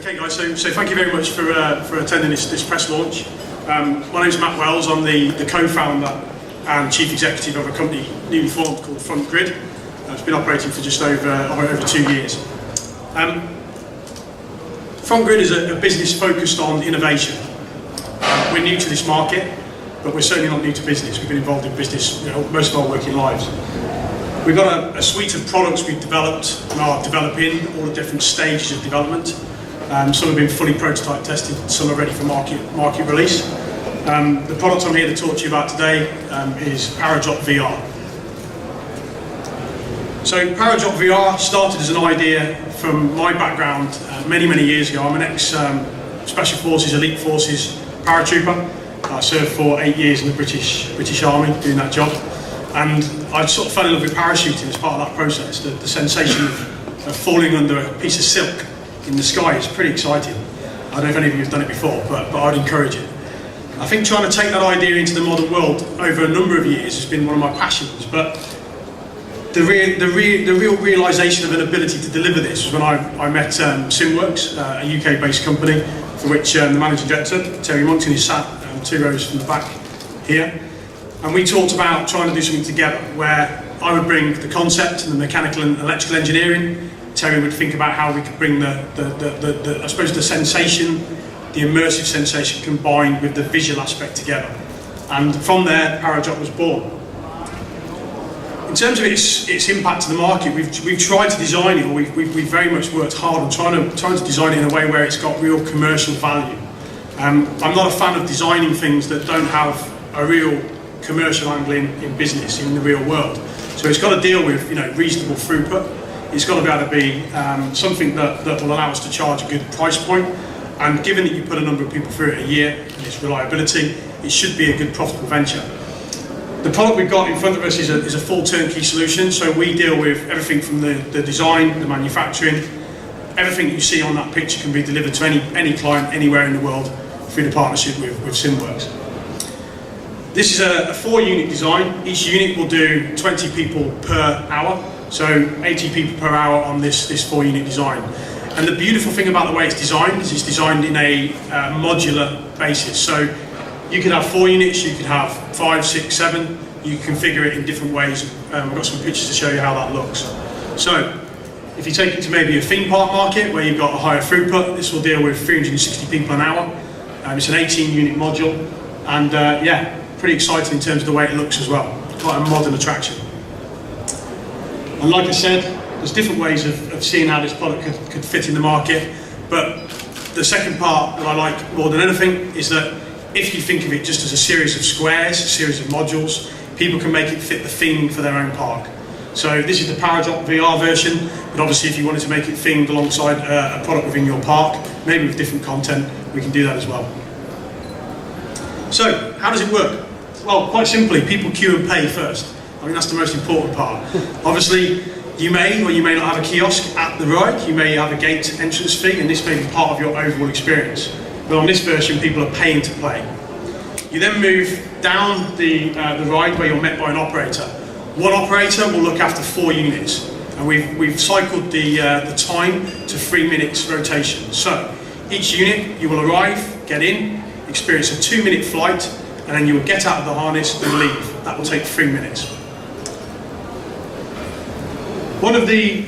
Okay guys, so thank you very much for attending this press launch. My name's Matt Wells. I'm the co-founder and chief executive of a company newly formed called Frontgrid. It's been operating for just over 2 years. Frontgrid is a business focused on innovation. We're new to this market, but we're certainly not new to business. We've been involved in business most of our working lives. We've got a suite of products we've developed and are developing, all the different stages of development. Some have been fully prototype tested, some are ready for market release. The product I'm here to talk to you about today is ParadropVR. So ParadropVR started as an idea from my background many years ago. I'm an ex-Special Forces, Elite Forces paratrooper. I served for 8 years in the British Army doing that job. And I sort of fell in love with parachuting as part of that process. The sensation of falling under a piece of silk in the sky is pretty exciting. I don't know if any of you have done it before, but I'd encourage it. I think trying to take that idea into the modern world over a number of years has been one of my passions, but the real realisation of an ability to deliver this was when I met Simworx, a UK-based company for which the managing director, Terry Monckton, is sat 2 rows from the back here. And we talked about trying to do something together where I would bring the concept and the mechanical and electrical engineering. Terry would think about how we could bring I suppose the sensation, the immersive sensation combined with the visual aspect together. And from there, Paradrop was born. In terms of its impact to the market, we've tried to design it, or we've very much worked hard on trying to design it in a way where it's got real commercial value. I'm not a fan of designing things that don't have a real commercial angle in business, in the real world. So it's got to deal with reasonable throughput. It's got to be able to be something that will allow us to charge a good price point. And given that you put a number of people through it a year and its reliability, it should be a good profitable venture. The product we've got in front of us is a full turnkey solution. So we deal with everything from the design, the manufacturing. Everything that you see on that picture can be delivered to any client anywhere in the world through the partnership with Simworx. This is a 4-unit design. Each unit will do 20 people per hour, so 80 people per hour on this 4-unit design. And the beautiful thing about the way it's designed is it's designed in a modular basis. So you could have 4 units, you could have 5, 6, 7. You can configure it in different ways. I've got some pictures to show you how that looks. So if you take it to maybe a theme park market where you've got a higher throughput, this will deal with 360 people an hour. It's an 18-unit module, and yeah, pretty exciting in terms of the way it looks as well. Quite a modern attraction. And like I said, there's different ways of seeing how this product could fit in the market, but the second part that I like more than anything is that if you think of it just as a series of squares, a series of modules, people can make it fit the theme for their own park. So this is the ParadropVR version, but obviously if you wanted to make it themed alongside a product within your park, maybe with different content, we can do that as well. So, how does it work? Well, quite simply, people queue and pay first. I think that's the most important part. Obviously, you may or you may not have a kiosk at the ride, you may have a gate entrance fee, and this may be part of your overall experience. But on this version, people are paying to play. You then move down the ride where you're met by an operator. One operator will look after 4 units, and we've cycled the time to 3 minutes rotation. So, each unit, you will arrive, get in, experience a 2-minute flight, and then you will get out of the harness and leave. That will take 3 minutes. One of the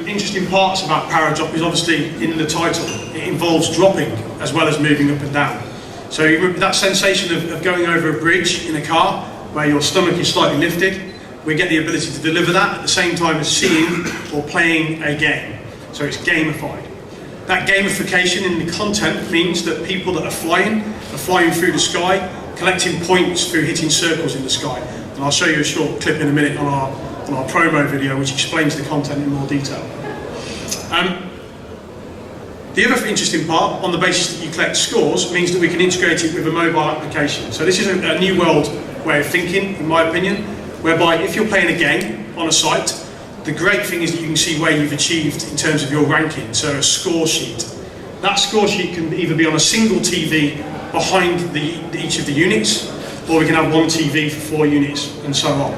interesting parts about Paradrop is obviously in the title. It involves dropping as well as moving up and down. So that sensation of going over a bridge in a car where your stomach is slightly lifted, we get the ability to deliver that at the same time as seeing or playing a game. So it's gamified. That gamification in the content means that people that are flying through the sky, collecting points through hitting circles in the sky. And I'll show you a short clip in a minute on our promo video which explains the content in more detail. The other interesting part, on the basis that you collect scores, means that we can integrate it with a mobile application. So this is a new world way of thinking, in my opinion, whereby if you're playing a game on a site, the great thing is that you can see where you've achieved in terms of your ranking, so a score sheet. That score sheet can either be on a single TV behind each of the units, or we can have one TV for 4 units, and so on.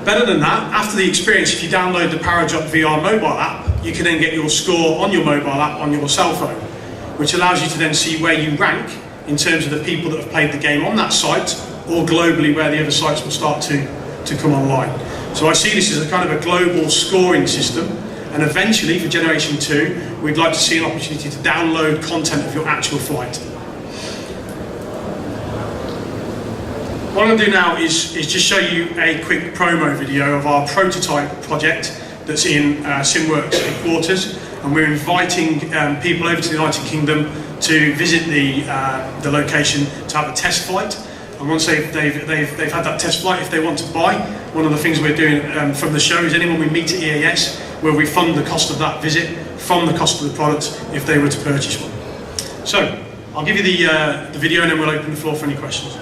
Better than that, after the experience, if you download the ParadropVR mobile app, you can then get your score on your mobile app on your cell phone, which allows you to then see where you rank in terms of the people that have played the game on that site, or globally where the other sites will start to come online. So I see this as a kind of a global scoring system, and eventually for Generation 2, we'd like to see an opportunity to download content of your actual flight. What I'm going to do now is just show you a quick promo video of our prototype project that's in Simworx headquarters, and we're inviting people over to the United Kingdom to visit the location to have a test flight. And once they've had that test flight, if they want to buy, one of the things we're doing from the show is anyone we meet at EAS, where we fund the cost of that visit from the cost of the product if they were to purchase one. So I'll give you the video and then we'll open the floor for any questions.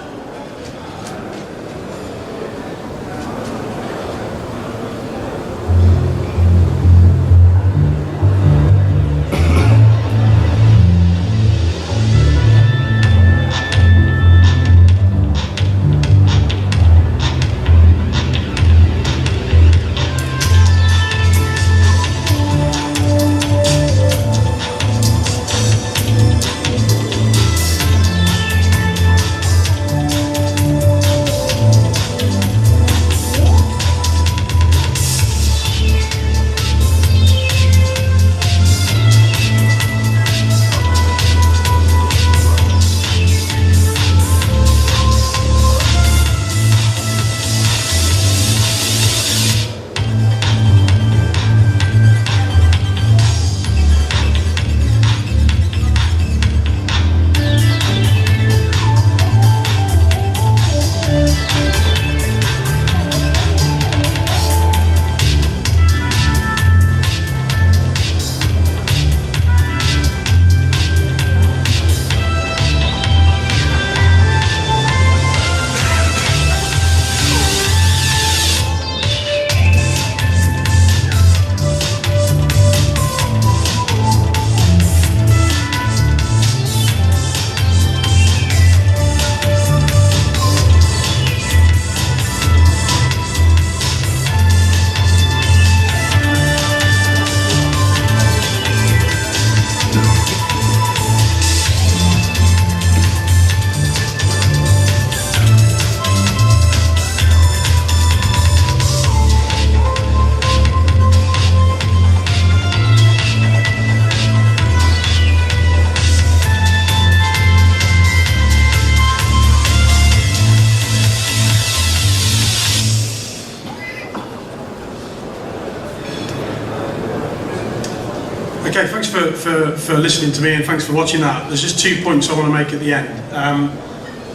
Okay, thanks for listening to me and thanks for watching that. There's just 2 points I want to make at the end.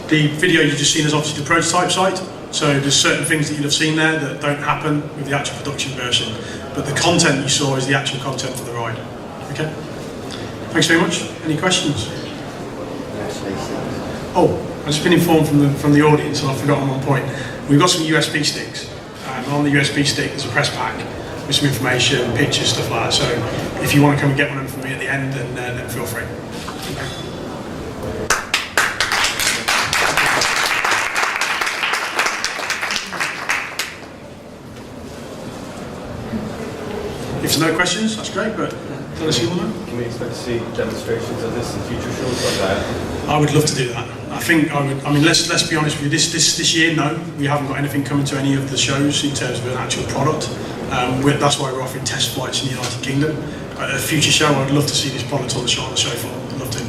The video you've just seen is obviously the prototype site, so there's certain things that you'll have seen there that don't happen with the actual production version, but the content you saw is the actual content for the ride. Okay? Thanks very much. Any questions? Oh, I've just been informed from the audience, and I've forgotten one point. We've got some USB sticks. On the USB stick there's a press pack with some information, pictures, stuff like that. So if you want to come and get one of them from me at the end, then feel free. Okay. If there's no questions, that's great, but tell us you want to. Can we expect to see demonstrations of this in future shows like that? I would love to do that. I think I would. I mean, let's be honest with you. This year, no, we haven't got anything coming to any of the shows in terms of an actual product. That's why we're offering test flights in the United Kingdom. At a future show, I'd love to see this product on the show floor. I'd love to.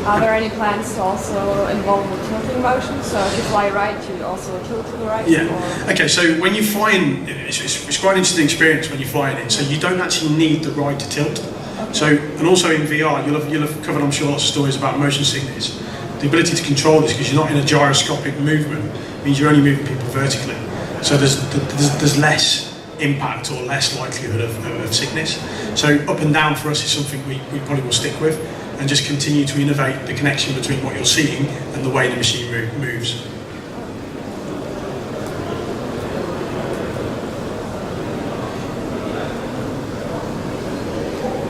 Are there any plans to also involve the tilting motion? So if you fly right, you also tilt to the right? Yeah. Or? Okay, so when you fly in, it's quite an interesting experience when you're flying in. So you don't actually need the ride to tilt. Okay. So, and also in VR, you'll have covered, I'm sure, lots of stories about motion sickness. The ability to control this, because you're not in a gyroscopic movement, means you're only moving people vertically. So there's less impact or less likelihood of sickness. So up and down for us is something we probably will stick with, and just continue to innovate the connection between what you're seeing and the way the machine moves.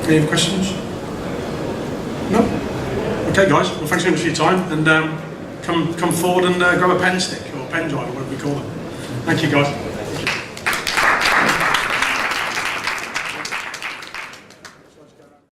Any other questions? No? Okay guys, well thanks very much for your time, and come forward and grab a pen stick or pen drive or whatever we call them. Thank you guys.